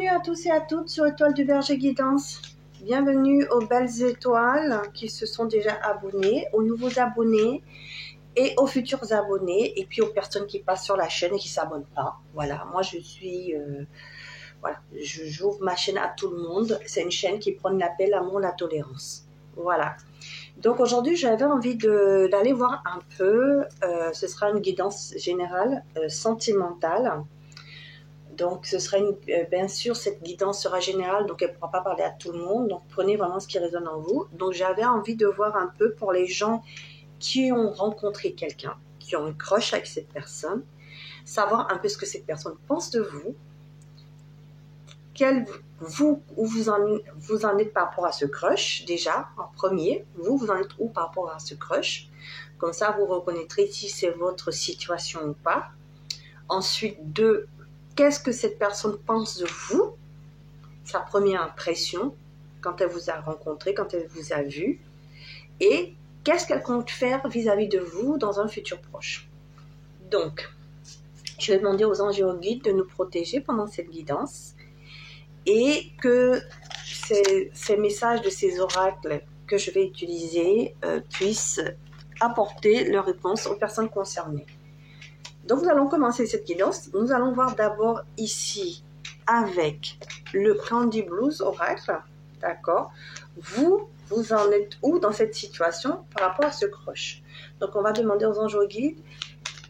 Bienvenue à tous et à toutes sur Étoile du Berger Guidance. Bienvenue aux belles étoiles qui se sont déjà abonnées, aux nouveaux abonnés et aux futurs abonnés, et puis aux personnes qui passent sur la chaîne et qui ne s'abonnent pas. Voilà, moi je suis... j'ouvre ma chaîne à tout le monde. C'est une chaîne qui prône la paix, l'amour, la tolérance. Voilà. Donc aujourd'hui, j'avais envie d'aller voir un peu, ce sera une guidance générale sentimentale. Donc ce sera bien sûr, cette guidance sera générale, donc elle ne pourra pas parler à tout le monde. Donc prenez vraiment ce qui résonne en vous. Donc j'avais envie de voir un peu pour les gens qui ont rencontré quelqu'un, qui ont une crush avec cette personne, savoir un peu ce que cette personne pense de vous, où vous en êtes par rapport à ce crush, déjà, en premier, vous en êtes où par rapport à ce crush, comme ça vous reconnaîtrez si c'est votre situation ou pas. Ensuite, qu'est-ce que cette personne pense de vous, sa première impression, quand elle vous a rencontré, quand elle vous a vu, et qu'est-ce qu'elle compte faire vis-à-vis de vous dans un futur proche. Donc, je vais demander aux anges et aux guides de nous protéger pendant cette guidance, et que ces messages de ces oracles que je vais utiliser puissent apporter leur réponse aux personnes concernées. Donc nous allons commencer cette guidance. Nous allons voir d'abord ici avec le Candy Blues oracle, d'accord. Vous en êtes où dans cette situation par rapport à ce crush? Donc on va demander aux anges guides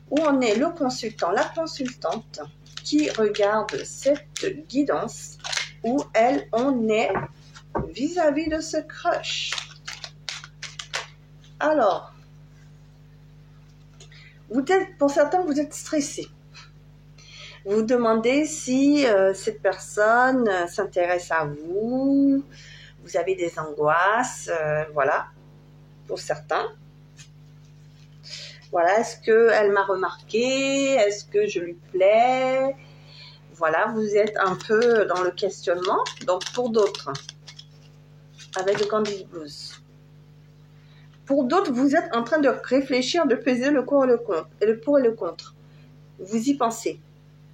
où en est le consultant, la consultante qui regarde cette guidance, où elle en est vis-à-vis de ce crush. Alors, pour certains, vous êtes stressé. Vous vous demandez si cette personne s'intéresse à vous. Vous avez des angoisses, voilà, pour certains. Voilà, est-ce qu'elle m'a remarqué? Est-ce que je lui plais? Voilà, vous êtes un peu dans le questionnement. Donc, pour d'autres, avec le Candy Blues. Pour d'autres, vous êtes en train de réfléchir, de peser le pour et le contre. Vous y pensez.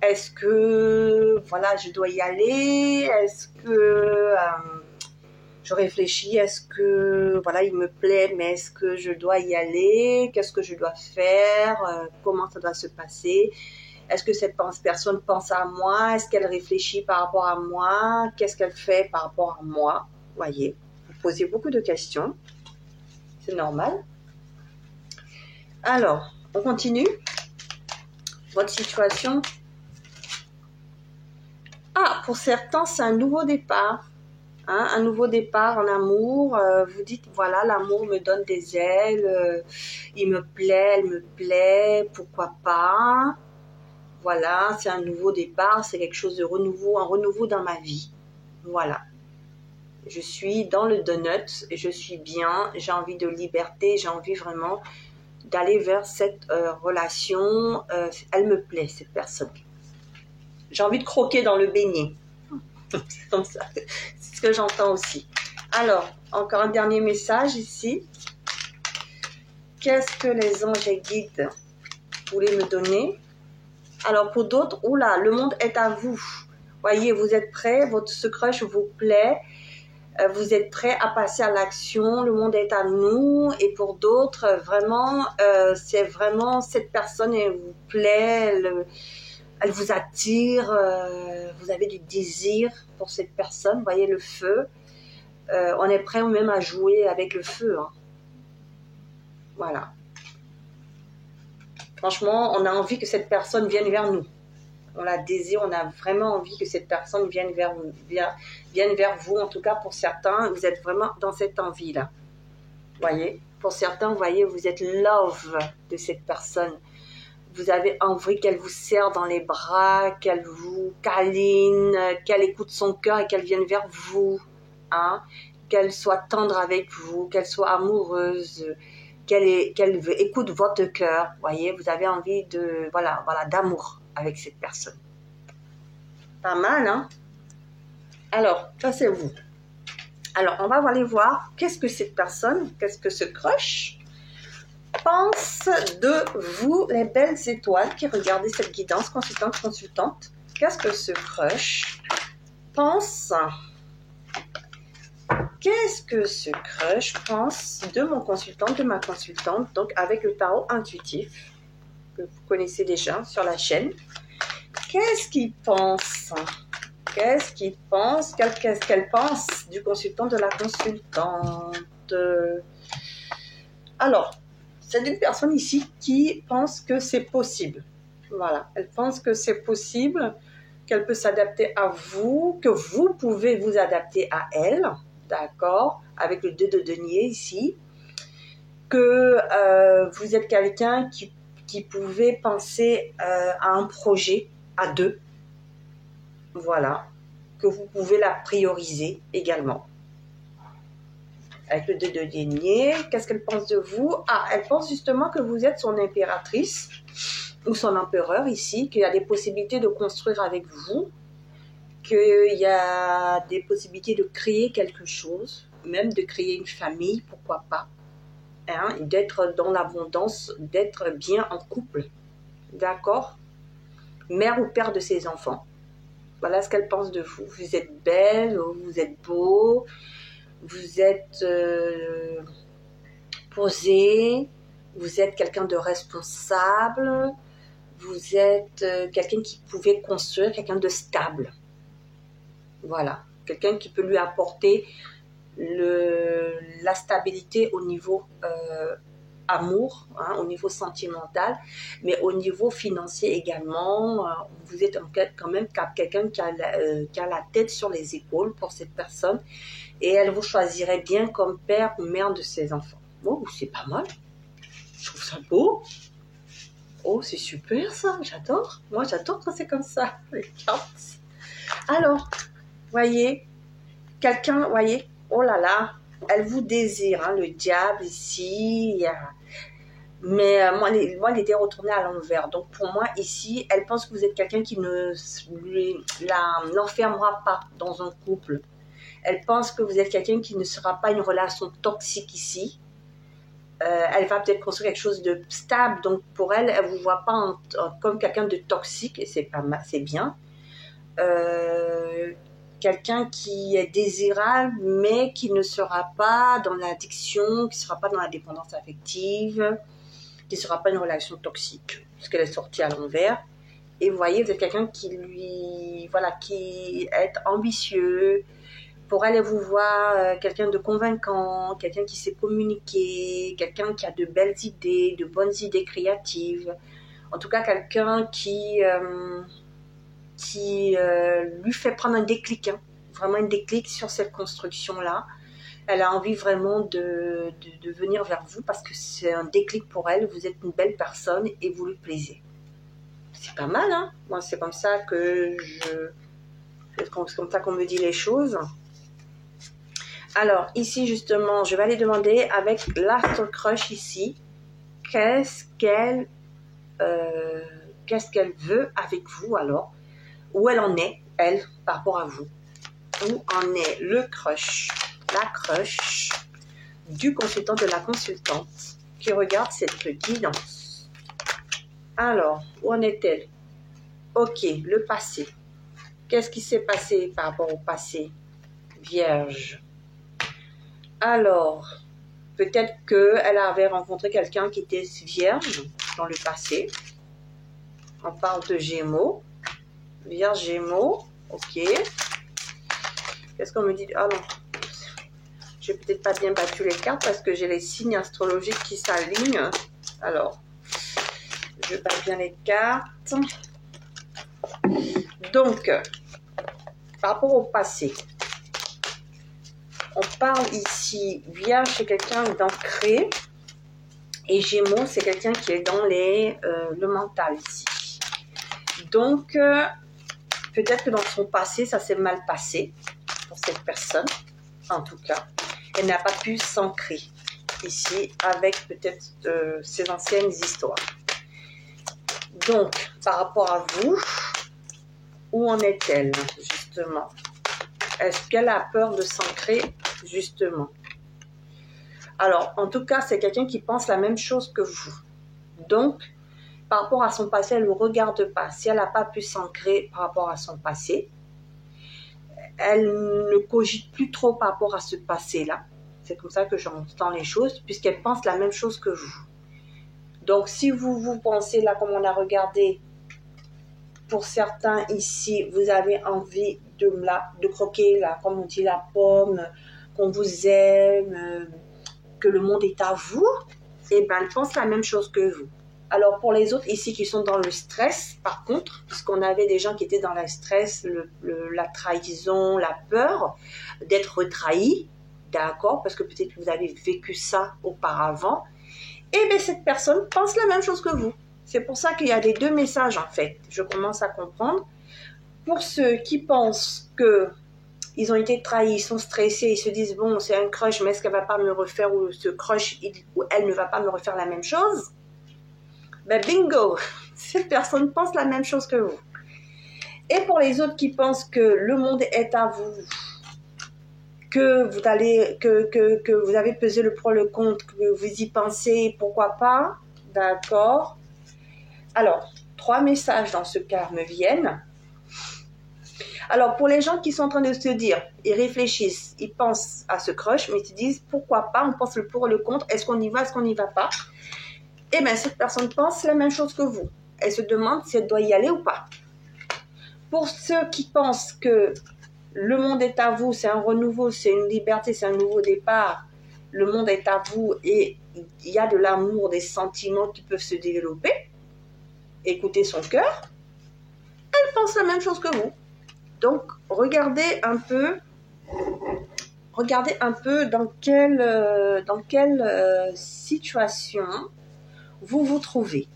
Est-ce que, voilà, je dois y aller? Est-ce que je réfléchis? Est-ce que, voilà, il me plaît, mais est-ce que je dois y aller? Qu'est-ce que je dois faire? Comment ça doit se passer? Est-ce que cette personne pense à moi? Est-ce qu'elle réfléchit par rapport à moi? Qu'est-ce qu'elle fait par rapport à moi? Voyez, vous posez beaucoup de questions. C'est normal. Alors, on continue. Votre situation. Ah, pour certains, c'est un nouveau départ. Hein, un nouveau départ en amour. Vous dites, voilà, l'amour me donne des ailes. Il me plaît, elle me plaît. Pourquoi pas? Voilà, c'est un nouveau départ. C'est quelque chose de renouveau, un renouveau dans ma vie. Voilà. Je suis dans le donut et je suis bien. J'ai envie de liberté. J'ai envie vraiment d'aller vers cette relation. Elle me plaît, cette personne. J'ai envie de croquer dans le beignet. C'est comme ça. C'est ce que j'entends aussi. Alors, encore un dernier message ici. Qu'est-ce que les anges et guides voulaient me donner? Alors, pour d'autres, oula, le monde est à vous. Voyez, vous êtes prêts, ce crush vous plaît. Vous êtes prêts à passer à l'action, le monde est à nous. Et pour d'autres, vraiment, c'est vraiment cette personne, elle vous plaît, elle vous attire, vous avez du désir pour cette personne. Vous voyez le feu, on est prêt même à jouer avec le feu. Hein. Voilà. Franchement, on a envie que cette personne vienne vers nous. On la désire, on a vraiment envie que cette personne vienne vers vous. En tout cas, pour certains, vous êtes vraiment dans cette envie-là. Voyez, pour certains, vous voyez, vous êtes love de cette personne. Vous avez envie qu'elle vous serre dans les bras, qu'elle vous câline, qu'elle écoute son cœur et qu'elle vienne vers vous. Hein? Qu'elle soit tendre avec vous, qu'elle soit amoureuse, qu'elle écoute votre cœur. Voyez, vous avez envie d'amour avec cette personne. Pas mal, hein? Alors, ça c'est vous. Alors, on va aller voir qu'est-ce que cette personne, qu'est-ce que ce crush pense de vous, les belles étoiles qui regardez cette guidance consultante. Qu'est-ce que ce crush pense? Qu'est-ce que ce crush pense de mon consultant, de ma consultante, donc avec le tarot intuitif, que vous connaissez déjà sur la chaîne? Qu'est-ce qu'il pense? Qu'est-ce qu'il pense? Qu'est-ce qu'elle pense du consultant, de la consultante? Alors, c'est une personne ici qui pense que c'est possible. Voilà, elle pense que c'est possible, qu'elle peut s'adapter à vous, que vous pouvez vous adapter à elle, d'accord, avec le 2 de denier ici, que vous êtes quelqu'un qui pouvait penser à un projet à deux, voilà, que vous pouvez la prioriser également. Avec le 2 de denier, qu'est-ce qu'elle pense de vous? Ah, elle pense justement que vous êtes son impératrice ou son empereur ici, qu'il y a des possibilités de construire avec vous, qu'il y a des possibilités de créer quelque chose, même de créer une famille, pourquoi pas, hein, d'être dans l'abondance, d'être bien en couple, d'accord? Mère ou père de ses enfants. Voilà ce qu'elle pense de vous. Vous êtes belle, vous êtes beau, vous êtes posé, vous êtes quelqu'un de responsable, vous êtes quelqu'un qui pouvait construire, quelqu'un de stable. Voilà, quelqu'un qui peut lui apporter la stabilité au niveau amour, hein, au niveau sentimental, mais au niveau financier également. Vous êtes quand même quelqu'un qui a la tête sur les épaules pour cette personne, et elle vous choisirait bien comme père ou mère de ses enfants. Oh, c'est pas mal. Je trouve ça beau. Oh, c'est super ça, j'adore. Moi, j'adore quand c'est comme ça, les cartes. Alors, voyez, quelqu'un, voyez, oh là là, elle vous désire, hein, le diable ici, mais moi, il était retourné à l'envers. Donc, pour moi, ici, elle pense que vous êtes quelqu'un qui ne l'enfermera pas dans un couple. Elle pense que vous êtes quelqu'un qui ne sera pas une relation toxique ici. Elle va peut-être construire quelque chose de stable. Donc, pour elle, elle ne vous voit pas comme quelqu'un de toxique, et c'est pas mal, c'est bien. Quelqu'un qui est désirable, mais qui ne sera pas dans l'addiction, qui ne sera pas dans la dépendance affective, qui ne sera pas une relation toxique, parce qu'elle est sortie à l'envers. Et vous voyez, vous êtes quelqu'un qui est ambitieux. Pour elle vous voit quelqu'un de convaincant, quelqu'un qui sait communiquer, quelqu'un qui a de belles idées, de bonnes idées créatives. En tout cas, quelqu'un qui lui fait prendre un déclic, hein, vraiment un déclic sur cette construction-là. Elle a envie vraiment de venir vers vous parce que c'est un déclic pour elle. Vous êtes une belle personne et vous lui plaisez. C'est pas mal, hein? Moi, c'est comme ça c'est comme ça qu'on me dit les choses. Alors, ici, justement, je vais aller demander avec l'Astro Crush ici, qu'est-ce qu'elle veut avec vous alors? Où elle en est, elle, par rapport à vous? Où en est le crush, la crush du consultant, de la consultante qui regarde cette guidance? Alors, où en est-elle? Ok, le passé. Qu'est-ce qui s'est passé par rapport au passé? Vierge. Alors, peut-être qu'elle avait rencontré quelqu'un qui était vierge dans le passé. On parle de Gémeaux. Vierge, Gémeaux. Ok. Qu'est-ce qu'on me dit? Ah non. J'ai peut-être pas bien battu les cartes parce que j'ai les signes astrologiques qui s'alignent. Alors, je bats bien les cartes. Donc, par rapport au passé, on parle ici, Vierge, c'est quelqu'un d'ancré, et Gémeaux, c'est quelqu'un qui est dans le mental ici. Donc, peut-être que dans son passé, ça s'est mal passé pour cette personne, en tout cas. Elle n'a pas pu s'ancrer ici avec peut-être ses anciennes histoires. Donc, par rapport à vous, où en est-elle, justement? Est-ce qu'elle a peur de s'ancrer, justement? Alors, en tout cas, c'est quelqu'un qui pense la même chose que vous. Donc, par rapport à son passé, elle ne le regarde pas. Si elle n'a pas pu s'ancrer par rapport à son passé, elle ne cogite plus trop par rapport à ce passé-là. C'est comme ça que j'entends les choses, puisqu'elle pense la même chose que vous. Donc, si vous pensez, là, comme on a regardé, pour certains ici, vous avez envie de croquer, là, comme on dit, la pomme, qu'on vous aime, que le monde est à vous, et bien, elle pense la même chose que vous. Alors, pour les autres ici qui sont dans le stress, par contre, puisqu'on avait des gens qui étaient dans le stress, la trahison, la peur d'être trahi, d'accord, parce que peut-être que vous avez vécu ça auparavant, et bien, cette personne pense la même chose que vous. C'est pour ça qu'il y a les deux messages, en fait. Je commence à comprendre. Pour ceux qui pensent que ils ont été trahis, ils sont stressés, ils se disent, bon, c'est un crush, mais est-ce qu'elle va pas me refaire, ou ce crush, ou elle ne va pas me refaire la même chose? Ben bingo, cette personne pense la même chose que vous. Et pour les autres qui pensent que le monde est à vous, que vous avez pesé le pour le contre, que vous y pensez, pourquoi pas, d'accord. Alors, 3 messages dans ce cas me viennent. Alors, pour les gens qui sont en train de se dire, ils réfléchissent, ils pensent à ce crush, mais ils se disent, pourquoi pas, on pense le pour et le contre, est-ce qu'on y va, est-ce qu'on n'y va pas? Eh bien, cette personne pense la même chose que vous. Elle se demande si elle doit y aller ou pas. Pour ceux qui pensent que le monde est à vous, c'est un renouveau, c'est une liberté, c'est un nouveau départ, le monde est à vous et il y a de l'amour, des sentiments qui peuvent se développer, écoutez son cœur, elle pense la même chose que vous. Donc, regardez un peu dans quelle situation vous vous trouvez.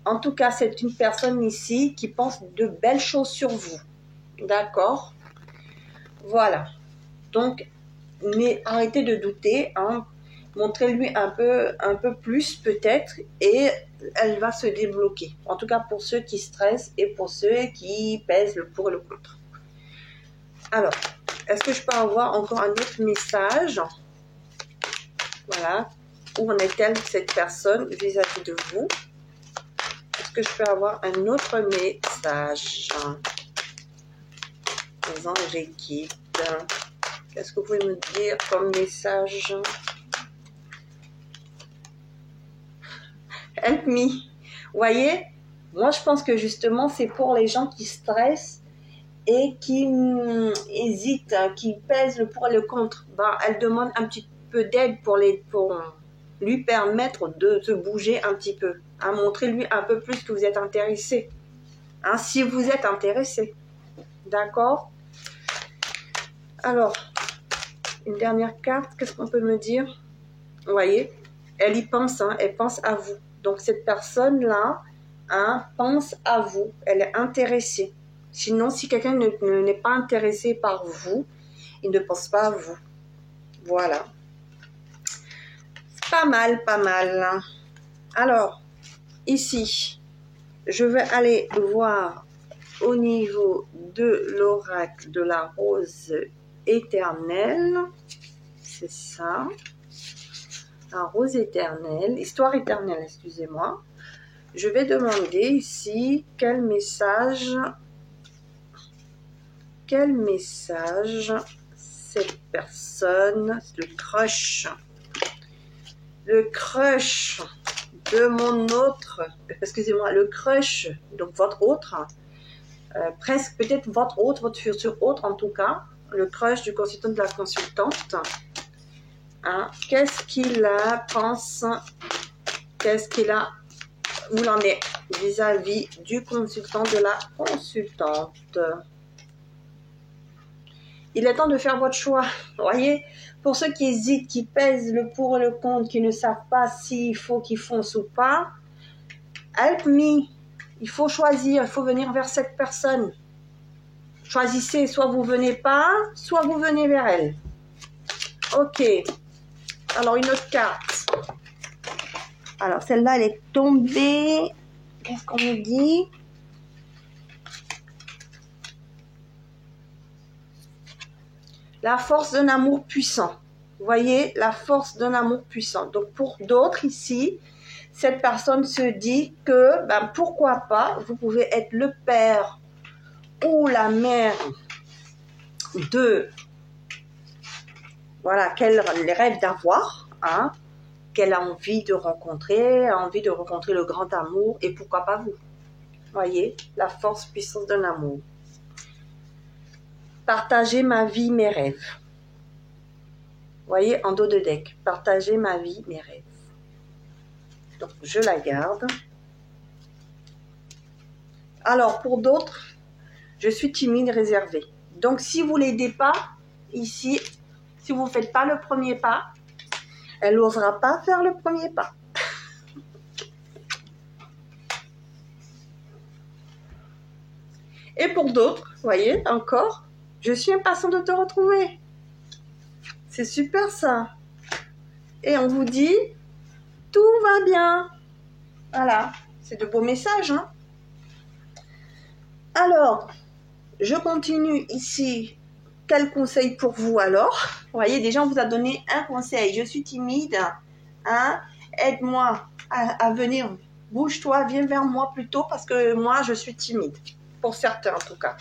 En tout cas, c'est une personne ici qui pense de belles choses sur vous. D'accord? Voilà. Donc, mais arrêtez de douter, hein. Montrez-lui un peu plus peut-être et elle va se débloquer. En tout cas, pour ceux qui stressent et pour ceux qui pèsent le pour et le contre. Alors, est-ce que je peux avoir encore un autre message? Voilà. Où en est-elle cette personne vis-à-vis de vous? Est-ce que je peux avoir un autre message? Les anges et guides. Qu'est-ce que vous pouvez me dire comme message? Help me. Vous voyez, moi je pense que justement c'est pour les gens qui stressent et qui hésitent, qui pèsent le pour et le contre. Ben, elle demande un petit peu d'aide pour lui permettre de se bouger un petit peu. Hein, montrez-lui un peu plus que vous êtes intéressé. Hein, si vous êtes intéressé. D'accord? Alors, une dernière carte, qu'est-ce qu'on peut me dire? Vous voyez, elle y pense, hein, elle pense à vous. Donc cette personne-là, hein, pense à vous, elle est intéressée. Sinon, si quelqu'un n'est pas intéressé par vous, il ne pense pas à vous. Voilà. Pas mal, pas mal. Hein. Alors, ici, je vais aller voir au niveau de l'oracle de la rose éternelle. C'est ça. La rose éternelle, histoire éternelle, excusez-moi. Je vais demander ici quel message cette personne, le crush de mon autre, excusez-moi, le crush, donc votre autre, presque peut-être votre autre, votre futur autre en tout cas, le crush du consultant de la consultante. Hein, qu'est-ce qu'il a, pense, qu'est-ce qu'il a, où l'en est vis-à-vis du consultant de la consultante. Il est temps de faire votre choix. Vous voyez, pour ceux qui hésitent, qui pèsent le pour et le contre, qui ne savent pas s'il faut qu'ils foncent ou pas, help me. Il faut choisir, il faut venir vers cette personne. Choisissez, soit vous venez pas, soit vous venez vers elle. Ok. Alors, une autre carte. Alors, celle-là, elle est tombée. Qu'est-ce qu'on me dit? La force d'un amour puissant. Vous voyez, la force d'un amour puissant. Donc, pour d'autres ici, cette personne se dit que, ben, pourquoi pas, vous pouvez être le père ou la mère de, voilà, qu'elle rêve d'avoir, hein, qu'elle a envie de rencontrer, le grand amour, et pourquoi pas vous. Voyez, la force, puissance d'un amour. Partager ma vie, mes rêves. Voyez, en dos de deck, partager ma vie, mes rêves. Donc, je la garde. Alors, pour d'autres, je suis timide, réservée. Donc, si vous ne l'aidez pas, ici, si vous ne faites pas le premier pas, elle n'osera pas faire le premier pas. Et pour d'autres, voyez, encore, je suis impatient de te retrouver. C'est super ça. Et on vous dit, tout va bien. Voilà, c'est de beaux messages, hein. Alors, je continue ici. Quel conseil pour vous alors? Vous voyez, déjà on vous a donné un conseil. Je suis timide, hein? Aide-moi à venir. Bouge-toi, viens vers moi plutôt parce que moi je suis timide. Pour certains en tout cas.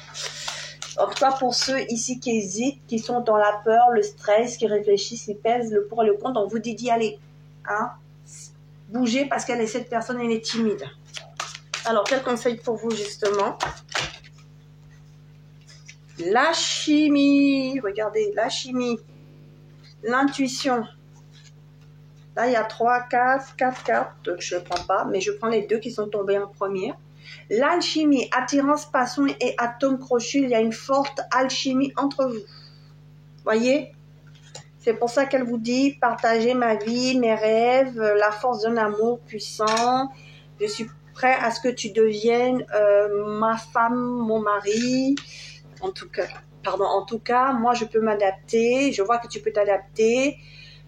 En tout cas pour ceux ici qui hésitent, qui sont dans la peur, le stress, qui réfléchissent, qui pèsent le pour et le contre, on vous dit d'y aller. Hein? Bougez parce qu'elle est cette personne, elle est timide. Alors quel conseil pour vous justement? La chimie, regardez, la chimie, l'intuition. Là, il y a 3, 4 cartes, donc je ne prends pas, mais je prends les deux qui sont tombées en première. L'alchimie, attirance, passion et atome crochet, il y a une forte alchimie entre vous. Voyez? C'est pour ça qu'elle vous dit, partagez ma vie, mes rêves, la force d'un amour puissant. Je suis prêt à ce que tu deviennes ma femme, mon mari. En tout cas, moi, je peux m'adapter. Je vois que tu peux t'adapter.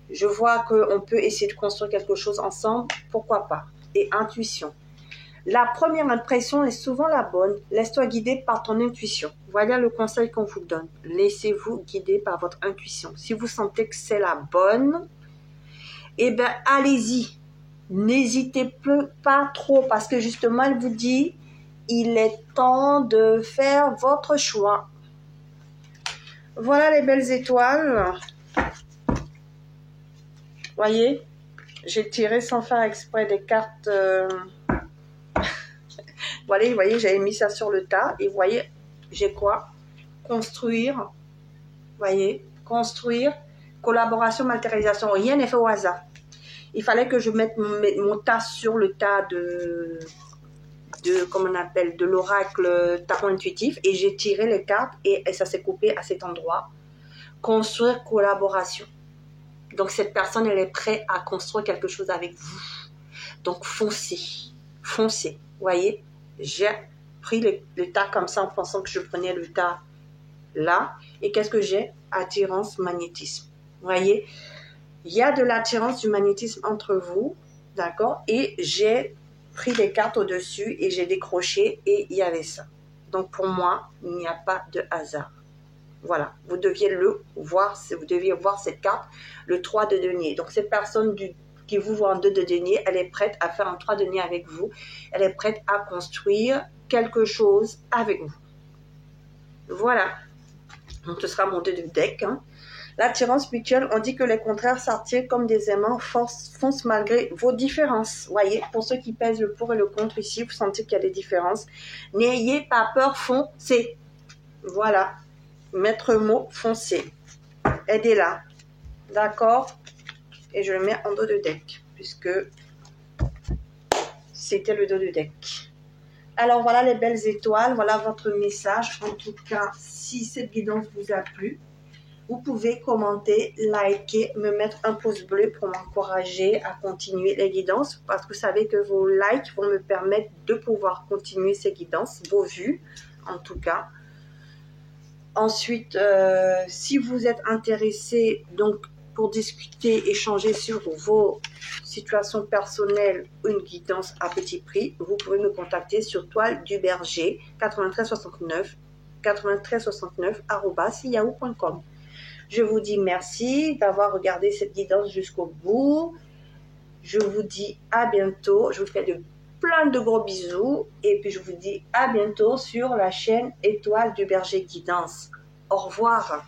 Je vois qu'on peut essayer de construire quelque chose ensemble. Pourquoi pas? Et intuition. La première impression est souvent la bonne. Laisse-toi guider par ton intuition. Voilà le conseil qu'on vous donne. Laissez-vous guider par votre intuition. Si vous sentez que c'est la bonne, eh bien, allez-y. N'hésitez pas trop parce que justement, elle vous dit, il est temps de faire votre choix. Voilà les belles étoiles. Voyez, j'ai tiré sans faire exprès des cartes. Voilà, vous voyez, j'avais mis ça sur le tas. Et vous voyez, j'ai quoi? Construire. Voyez, construire, collaboration, matérialisation. Rien n'est fait au hasard. Il fallait que je mette mon tas sur le tas de comment on appelle, de l'oracle tarot intuitif. Et j'ai tiré les cartes et ça s'est coupé à cet endroit. Construire, collaboration. Donc, cette personne, elle est prête à construire quelque chose avec vous. Donc, foncez. Foncez. Vous voyez, j'ai pris le tas comme ça en pensant que je prenais le tas là. Et qu'est-ce que j'ai? Attirance, magnétisme. Vous voyez, il y a de l'attirance, du magnétisme entre vous. D'accord? Et j'ai pris les cartes au-dessus et j'ai décroché et il y avait ça. Donc, pour moi, il n'y a pas de hasard. Voilà, vous deviez voir cette carte, le 3 de denier. Donc, cette personne qui vous voit en 2 de denier, elle est prête à faire un 3 de denier avec vous. Elle est prête à construire quelque chose avec vous. Voilà. Donc, ce sera mon 2 de deck. Hein. L'attirance mutuelle, on dit que les contraires s'attirent comme des aimants, foncent malgré vos différences. Voyez, pour ceux qui pèsent le pour et le contre ici, vous sentez qu'il y a des différences. N'ayez pas peur, foncez. Voilà. Maître mot, foncez. Aidez-la. D'accord? Et je le mets en dos de deck, puisque c'était le dos de deck. Alors, voilà les belles étoiles. Voilà votre message. En tout cas, si cette guidance vous a plu, vous pouvez commenter, liker, me mettre un pouce bleu pour m'encourager à continuer les guidances. Parce que vous savez que vos likes vont me permettre de pouvoir continuer ces guidances, vos vues, en tout cas. Ensuite, si vous êtes intéressé donc pour discuter, échanger sur vos situations personnelles ou une guidance à petit prix, vous pouvez me contacter sur Toile du Berger 9369 @yahoo.com. Je vous dis merci d'avoir regardé cette guidance jusqu'au bout. Je vous dis à bientôt. Je vous fais plein de gros bisous et puis je vous dis à bientôt sur la chaîne Étoile du Berger Guidance. au revoir.